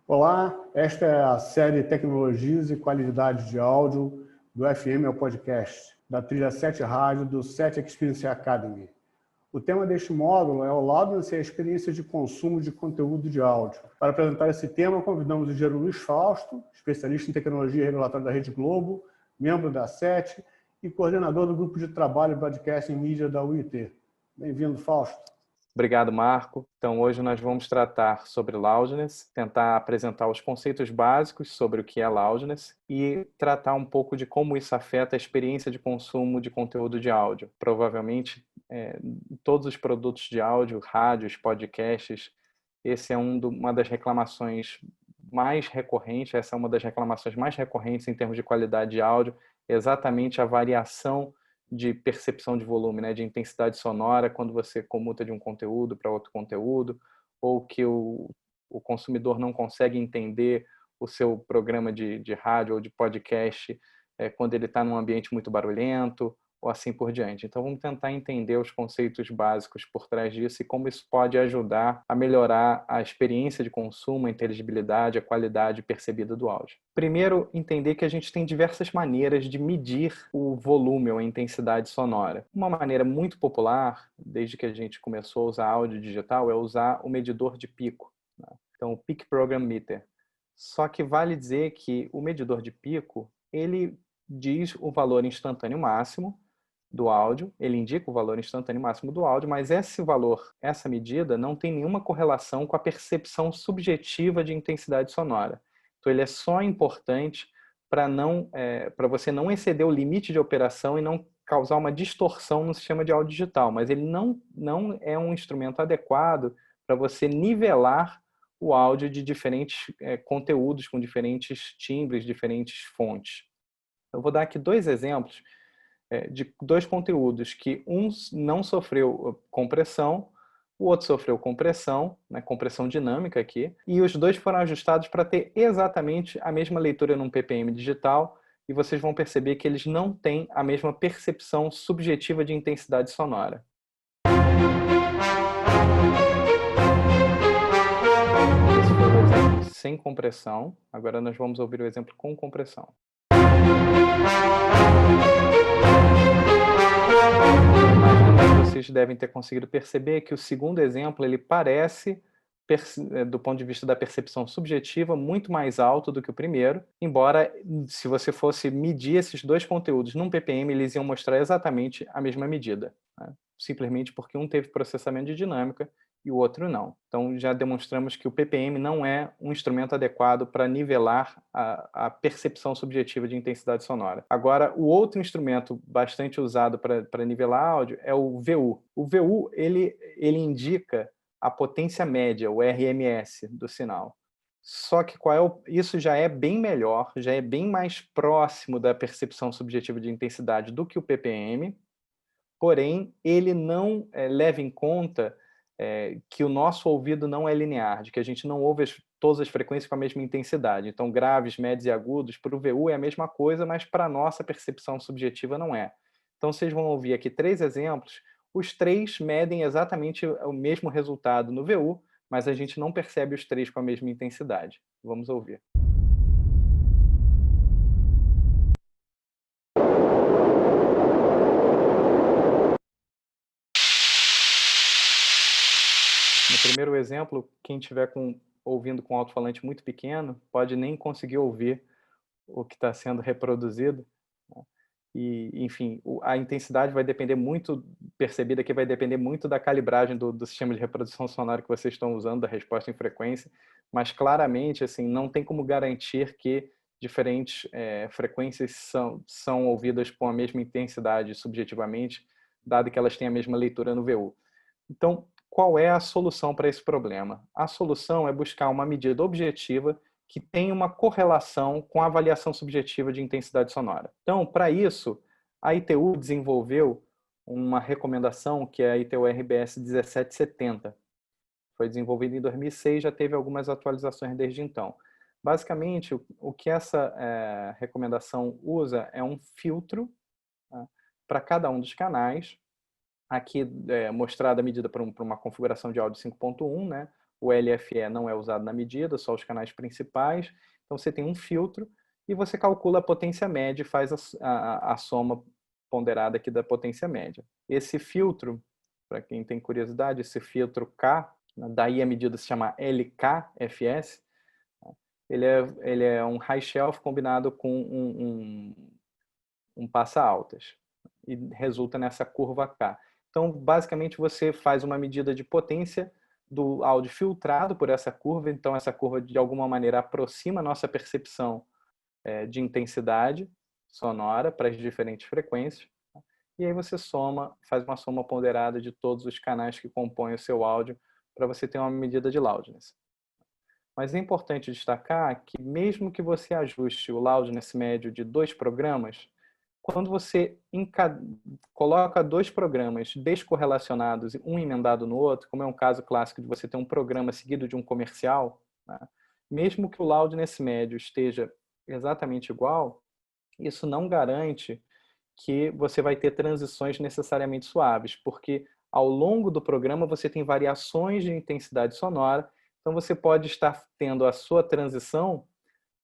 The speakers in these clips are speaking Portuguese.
Olá, esta é a série Tecnologias e Qualidade de Áudio do FM ao Podcast, da trilha 7 Rádio do 7 Experience Academy. O tema deste módulo é o Loudness e a experiência de consumo de conteúdo de áudio. Para apresentar esse tema, convidamos o engenheiro Luiz Fausto, especialista em tecnologia regulatória da Rede Globo, membro da 7 e coordenador do grupo de trabalho Broadcast em Mídia da UIT. Bem-vindo, Fausto. Obrigado, Marco. Então, hoje nós vamos tratar sobre loudness, tentar apresentar os conceitos básicos sobre o que é loudness e tratar um pouco de como isso afeta a experiência de consumo de conteúdo de áudio. Provavelmente, todos os produtos de áudio, rádios, podcasts, esse é uma das reclamações mais recorrentes, essa é uma das reclamações mais recorrentes em termos de qualidade de áudio, exatamente a variação de percepção de volume, né, de intensidade sonora, quando você comuta de um conteúdo para outro conteúdo, ou que o consumidor não consegue entender o seu programa de rádio ou de podcast quando ele está num ambiente muito barulhento, ou assim por diante. Então, vamos tentar entender os conceitos básicos por trás disso e como isso pode ajudar a melhorar a experiência de consumo, a inteligibilidade, a qualidade percebida do áudio. Primeiro, entender que a gente tem diversas maneiras de medir o volume ou a intensidade sonora. Uma maneira muito popular, desde que a gente começou a usar áudio digital, é usar o medidor de pico, né? Então, o Peak Program Meter. Só que vale dizer que o medidor de pico, ele diz o valor instantâneo máximo do áudio, ele indica o valor instantâneo máximo do áudio, mas esse valor, essa medida, não tem nenhuma correlação com a percepção subjetiva de intensidade sonora. Então, ele é só importante para você não exceder o limite de operação e não causar uma distorção no sistema de áudio digital, mas ele não é um instrumento adequado para você nivelar o áudio de diferentes conteúdos, com diferentes timbres, diferentes fontes. Eu vou dar aqui dois exemplos de dois conteúdos que um não sofreu compressão, o outro sofreu compressão, né, compressão dinâmica aqui, e os dois foram ajustados para ter exatamente a mesma leitura num ppm digital, e vocês vão perceber que eles não têm a mesma percepção subjetiva de intensidade sonora. Esse foi o exemplo sem compressão, agora nós vamos ouvir o exemplo com compressão. Vocês devem ter conseguido perceber que o segundo exemplo ele parece, do ponto de vista da percepção subjetiva, muito mais alto do que o primeiro, embora, se você fosse medir esses dois conteúdos num ppm, eles iam mostrar exatamente a mesma medida, né? Simplesmente porque um teve processamento de dinâmica e o outro não. Então, já demonstramos que o ppm não é um instrumento adequado para nivelar a percepção subjetiva de intensidade sonora. Agora, o outro instrumento bastante usado para nivelar áudio é o VU. O VU, ele indica a potência média, o RMS do sinal. Só que isso já é bem melhor, já é bem mais próximo da percepção subjetiva de intensidade do que o ppm, porém, ele não leva em conta que o nosso ouvido não é linear, de que a gente não ouve todas as frequências com a mesma intensidade. Então, graves, médios e agudos, para o VU é a mesma coisa, mas para a nossa percepção subjetiva não é. Então, vocês vão ouvir aqui 3 exemplos. Os 3 medem exatamente o mesmo resultado no VU, mas a gente não percebe os 3 com a mesma intensidade. Vamos ouvir. No primeiro exemplo, quem estiver ouvindo com alto-falante muito pequeno pode nem conseguir ouvir o que está sendo reproduzido, né? E, enfim, a intensidade vai depender muito, percebida que vai depender muito da calibragem do sistema de reprodução sonora que vocês estão usando, da resposta em frequência, mas claramente, assim, não tem como garantir que diferentes frequências são ouvidas com a mesma intensidade subjetivamente, dado que elas têm a mesma leitura no VU. Então, qual é a solução para esse problema? A solução é buscar uma medida objetiva que tenha uma correlação com a avaliação subjetiva de intensidade sonora. Então, para isso, a ITU desenvolveu uma recomendação que é a ITU RBS 1770. Foi desenvolvida em 2006, já teve algumas atualizações desde então. Basicamente, o que essa recomendação usa é um filtro, né, para cada um dos canais. Aqui mostrada a medida para uma configuração de áudio 5.1, né? o LFE não é usado na medida, só os canais principais. Então você tem um filtro e você calcula a potência média e faz a soma ponderada aqui da potência média. Esse filtro, para quem tem curiosidade, esse filtro K, daí a medida se chama LKFS, ele é um high shelf combinado com um passa-altas e resulta nessa curva K. Então, basicamente, você faz uma medida de potência do áudio filtrado por essa curva, então essa curva de alguma maneira aproxima a nossa percepção de intensidade sonora para as diferentes frequências, e aí você faz uma soma ponderada de todos os canais que compõem o seu áudio para você ter uma medida de loudness. Mas é importante destacar que mesmo que você ajuste o loudness médio de 2 programas, quando você coloca 2 programas descorrelacionados, um emendado no outro, como é um caso clássico de você ter um programa seguido de um comercial, né? Mesmo que o loudness médio esteja exatamente igual, isso não garante que você vai ter transições necessariamente suaves, porque ao longo do programa você tem variações de intensidade sonora, então você pode estar tendo a sua transição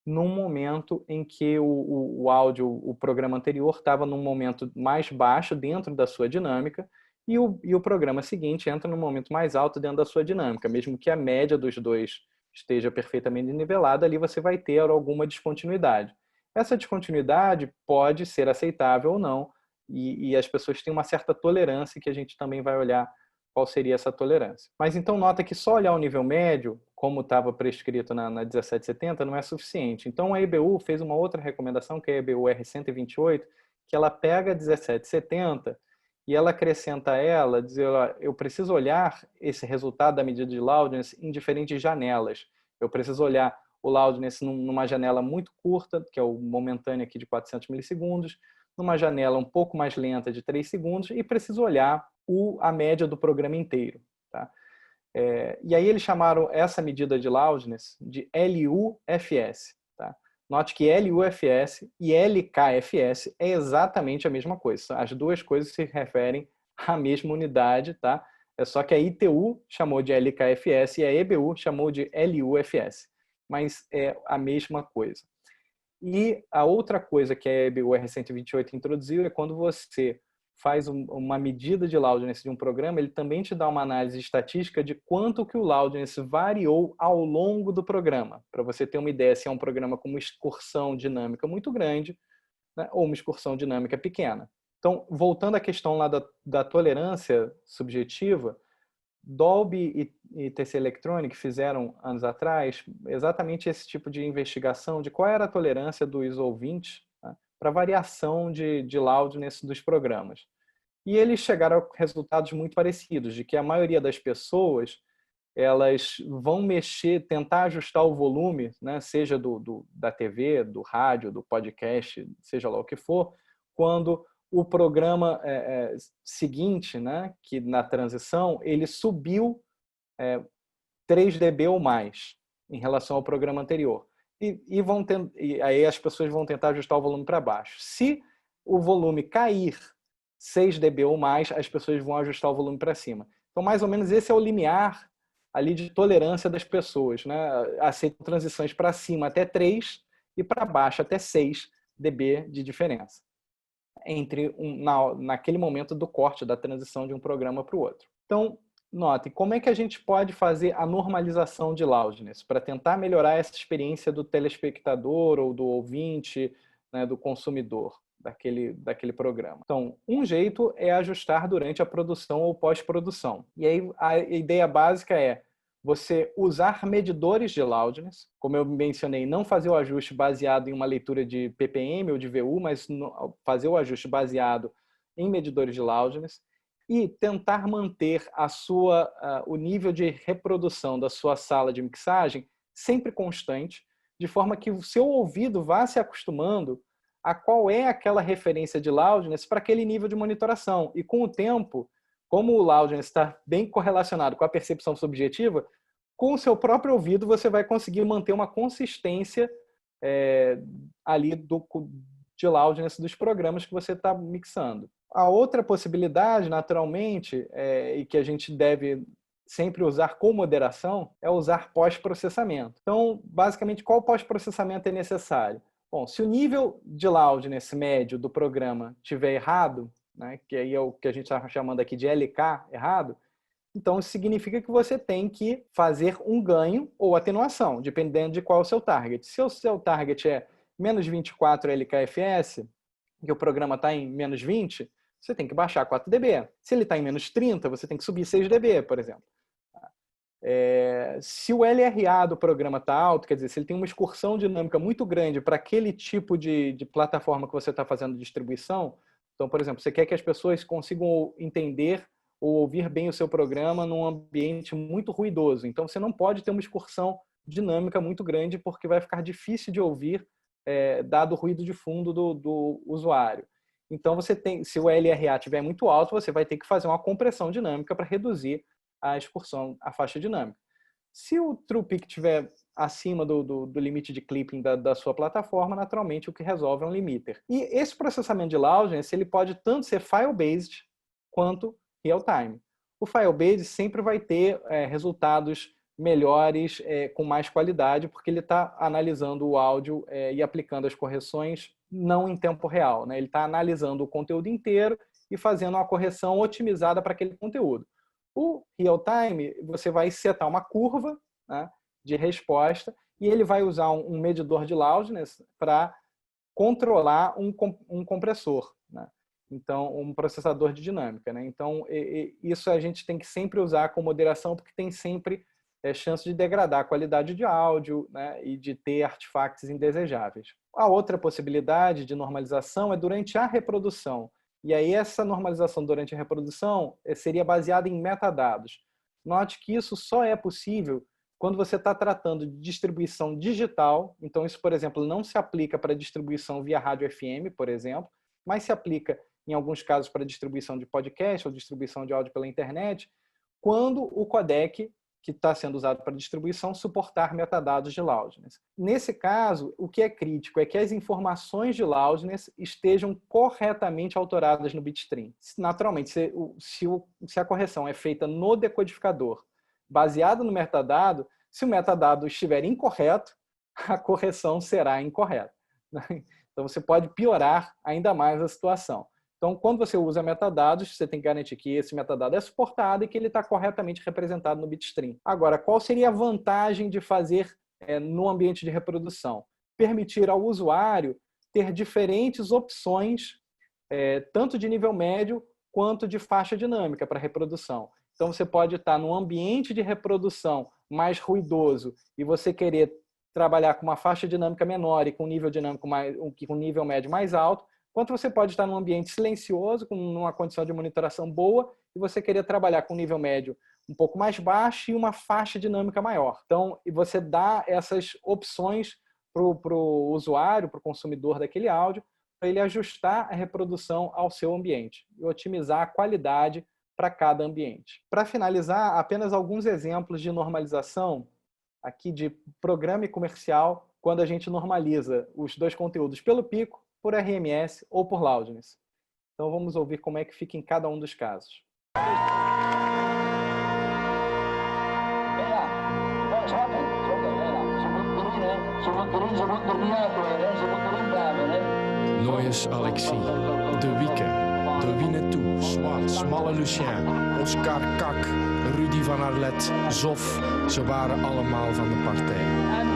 num momento em que o áudio, o programa anterior, estava num momento mais baixo dentro da sua dinâmica e o programa seguinte entra num momento mais alto dentro da sua dinâmica. Mesmo que a média dos dois esteja perfeitamente nivelada, ali você vai ter alguma descontinuidade. Essa descontinuidade pode ser aceitável ou não, e as pessoas têm uma certa tolerância que a gente também vai olhar qual seria essa tolerância. Mas então nota que só olhar o nível médio, como estava prescrito na 1770, não é suficiente. Então a EBU fez uma outra recomendação, que é a EBU R128, que ela pega a 1770 e ela acrescenta a ela, dizer, eu preciso olhar esse resultado da medida de loudness em diferentes janelas. Eu preciso olhar o loudness numa janela muito curta, que é o momentâneo aqui de 400 milissegundos, numa janela um pouco mais lenta de 3 segundos, e preciso olhar a média do programa inteiro. Tá? E aí eles chamaram essa medida de loudness de LUFS. Tá? Note que LUFS e LKFS é exatamente a mesma coisa. As duas coisas se referem à mesma unidade, tá? É só que a ITU chamou de LKFS e a EBU chamou de LUFS. Mas é a mesma coisa. E a outra coisa que a EBU R128 introduziu é quando você faz uma medida de loudness de um programa, ele também te dá uma análise estatística de quanto que o loudness variou ao longo do programa, para você ter uma ideia se é um programa com uma excursão dinâmica muito grande, né, ou uma excursão dinâmica pequena. Então, voltando à questão lá da tolerância subjetiva, Dolby e TC Electronic fizeram anos atrás exatamente esse tipo de investigação de qual era a tolerância dos ouvintes, tá, para variação de loudness dos programas. E eles chegaram a resultados muito parecidos, de que a maioria das pessoas elas vão tentar ajustar o volume, né, seja da TV, do rádio, do podcast, seja lá o que for, quando o programa seguinte, né, que na transição, ele subiu 3 dB ou mais em relação ao programa anterior. E aí as pessoas vão tentar ajustar o volume para baixo. Se o volume cair 6 dB ou mais, as pessoas vão ajustar o volume para cima. Então, mais ou menos, esse é o limiar ali de tolerância das pessoas, né? Aceitam transições para cima até 3 e para baixo até 6 dB de diferença entre naquele momento do corte, da transição de um programa para o outro. Então, note, como é que a gente pode fazer a normalização de loudness para tentar melhorar essa experiência do telespectador ou do ouvinte, né, do consumidor daquele programa? Então, um jeito é ajustar durante a produção ou pós-produção. E aí a ideia básica é você usar medidores de loudness, como eu mencionei, não fazer o ajuste baseado em uma leitura de ppm ou de VU, mas fazer o ajuste baseado em medidores de loudness e tentar manter o nível de reprodução da sua sala de mixagem sempre constante, de forma que o seu ouvido vá se acostumando a qual é aquela referência de loudness para aquele nível de monitoração. E com o tempo, como o loudness está bem correlacionado com a percepção subjetiva, com o seu próprio ouvido você vai conseguir manter uma consistência ali de loudness dos programas que você está mixando. A outra possibilidade, naturalmente, e que a gente deve sempre usar com moderação é usar pós-processamento. Então, basicamente, qual pós-processamento é necessário? Bom, se o nível de loudness médio do programa estiver errado, né, que aí é o que a gente está chamando aqui de LK errado, então isso significa que você tem que fazer um ganho ou atenuação, dependendo de qual é o seu target. Se o seu target é menos 24 LKFS, que o programa está em menos 20, você tem que baixar 4 dB. Se ele está em menos 30, você tem que subir 6 dB, por exemplo. Se o LRA do programa está alto, quer dizer, se ele tem uma excursão dinâmica muito grande para aquele tipo de plataforma que você está fazendo distribuição, então, por exemplo, você quer que as pessoas consigam entender ou ouvir bem o seu programa num ambiente muito ruidoso. Então, você não pode ter uma excursão dinâmica muito grande porque vai ficar difícil de ouvir dado o ruído de fundo do usuário. Então, se o LRA estiver muito alto, você vai ter que fazer uma compressão dinâmica para reduzir a excursão, a faixa dinâmica. Se o True Peak estiver acima do limite de clipping da sua plataforma, naturalmente o que resolve é um limiter. E esse processamento de loudness, ele pode tanto ser file-based quanto real-time. O file-based sempre vai ter resultados melhores, com mais qualidade, porque ele está analisando o áudio e aplicando as correções não em tempo real, né? Ele está analisando o conteúdo inteiro e fazendo uma correção otimizada para aquele conteúdo. O real-time, você vai setar uma curva, né, de resposta e ele vai usar um medidor de loudness para controlar um compressor, né? Então, um processador de dinâmica, né? Então, isso a gente tem que sempre usar com moderação, porque tem sempre chance de degradar a qualidade de áudio, né, e de ter artefatos indesejáveis. A outra possibilidade de normalização é durante a reprodução. E aí essa normalização durante a reprodução seria baseada em metadados. Note que isso só é possível quando você está tratando de distribuição digital. Então isso, por exemplo, não se aplica para distribuição via rádio FM, por exemplo, mas se aplica em alguns casos para distribuição de podcast ou distribuição de áudio pela internet, quando o codec que está sendo usado para distribuição suportar metadados de loudness. Nesse caso, o que é crítico é que as informações de loudness estejam corretamente autoradas no bitstream. Naturalmente, se a correção é feita no decodificador, baseado no metadado, se o metadado estiver incorreto, a correção será incorreta. Então, você pode piorar ainda mais a situação. Então, quando você usa metadados, você tem que garantir que esse metadado é suportado e que ele está corretamente representado no bitstream. Agora, qual seria a vantagem de fazer no ambiente de reprodução? Permitir ao usuário ter diferentes opções, tanto de nível médio quanto de faixa dinâmica para reprodução. Então, você pode estar num ambiente de reprodução mais ruidoso e você querer trabalhar com uma faixa dinâmica menor e com um nível dinâmico com um nível médio mais alto, quanto você pode estar num ambiente silencioso, com uma condição de monitoração boa, e você querer trabalhar com um nível médio um pouco mais baixo e uma faixa dinâmica maior. Então, você dá essas opções para o usuário, para o consumidor daquele áudio, para ele ajustar a reprodução ao seu ambiente e otimizar a qualidade para cada ambiente. Para finalizar, apenas alguns exemplos de normalização aqui de programa e comercial, quando a gente normaliza os dois conteúdos pelo pico, por RMS ou por loudness. Então vamos ouvir como é que fica em cada um dos casos. Noyes Alexis, De Wieke, De Winnetou, Smalle Lucien, Oscar Kak, Rudy van Arlet, Zoff, ze waren allemaal van de partij.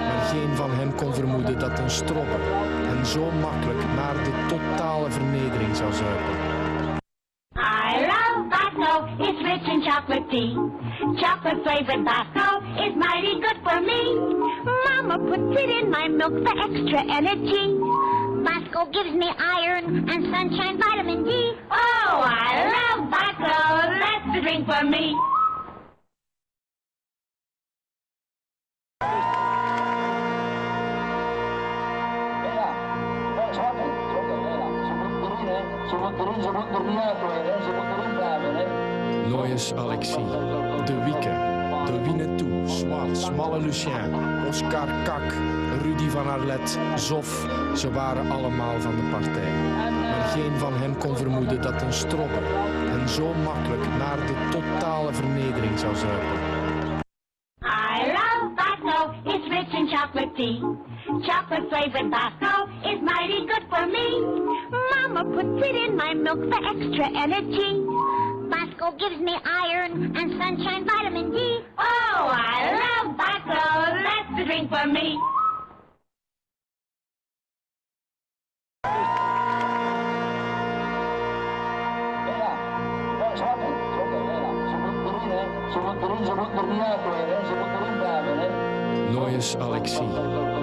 Maar geen van hen kon vermoeden dat een strobber hen zo makkelijk naar de totale vernedering zou zuipen. I love Bosco, it's rich in chocolate tea. Chocolate flavored Bosco is mighty good for me. Mama puts it in my milk for extra energy. Bosco gives me iron and sunshine vitamin D. Oh, I love Bosco, that's the drink for me. Noyes Alexis, De Wieke, De Winnetou, Smalle Lucien, Oscar Kak, Rudy van Arlet, Zoff, ze waren allemaal van de partij. Maar geen van hen kon vermoeden dat een strobber hen en zo makkelijk naar de totale vernedering zou zuipen. I love Bosco, it's rich in chocolate tea. Chocolate flavored Bosco is mighty good for me. Mama puts it in my milk for extra energy. Bosco gives me iron and sunshine vitamin D. Oh, I love Bosco, that's the drink for me. Noyes Alexis,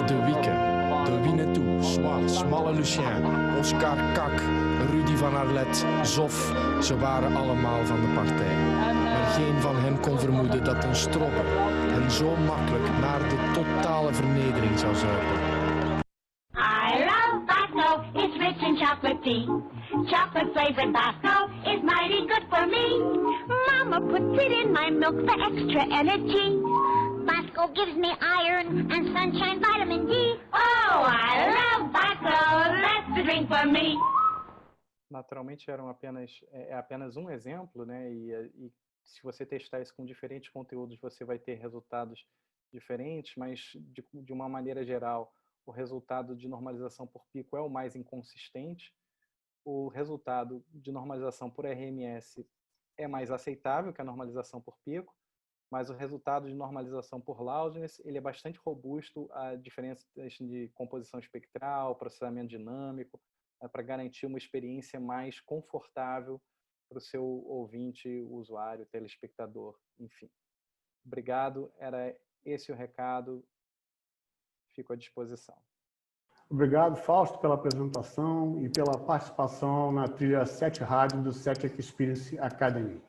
De Wieke, De Winnetou, Smalle Lucien, Oscar Kak, Rudy van Arlet, Zoff, ze waren allemaal van de partij. Maar geen van hen kon vermoeden dat een strobber hen zo makkelijk naar de totale vernedering zou zuipen. I love Bosco, it's rich in chocolate tea. Chocolate flavored Bosco is mighty good for me. Mama puts it in my milk for extra energy. Bosco gives me iron and sunshine vitamin D. Oh, I love Bosco, that's the drink for me. Naturalmente é apenas um exemplo, né? E se você testar isso com diferentes conteúdos, você vai ter resultados diferentes, mas de uma maneira geral, o resultado de normalização por pico é o mais inconsistente. O resultado de normalização por RMS é mais aceitável que a normalização por pico, mas o resultado de normalização por Loudness ele é bastante robusto a diferenças de composição espectral, processamento dinâmico, para garantir uma experiência mais confortável para o seu ouvinte, usuário, telespectador, enfim. Obrigado, era esse o recado, fico à disposição. Obrigado, Fausto, pela apresentação e pela participação na trilha 7 Rádio do 7 Experience Academy.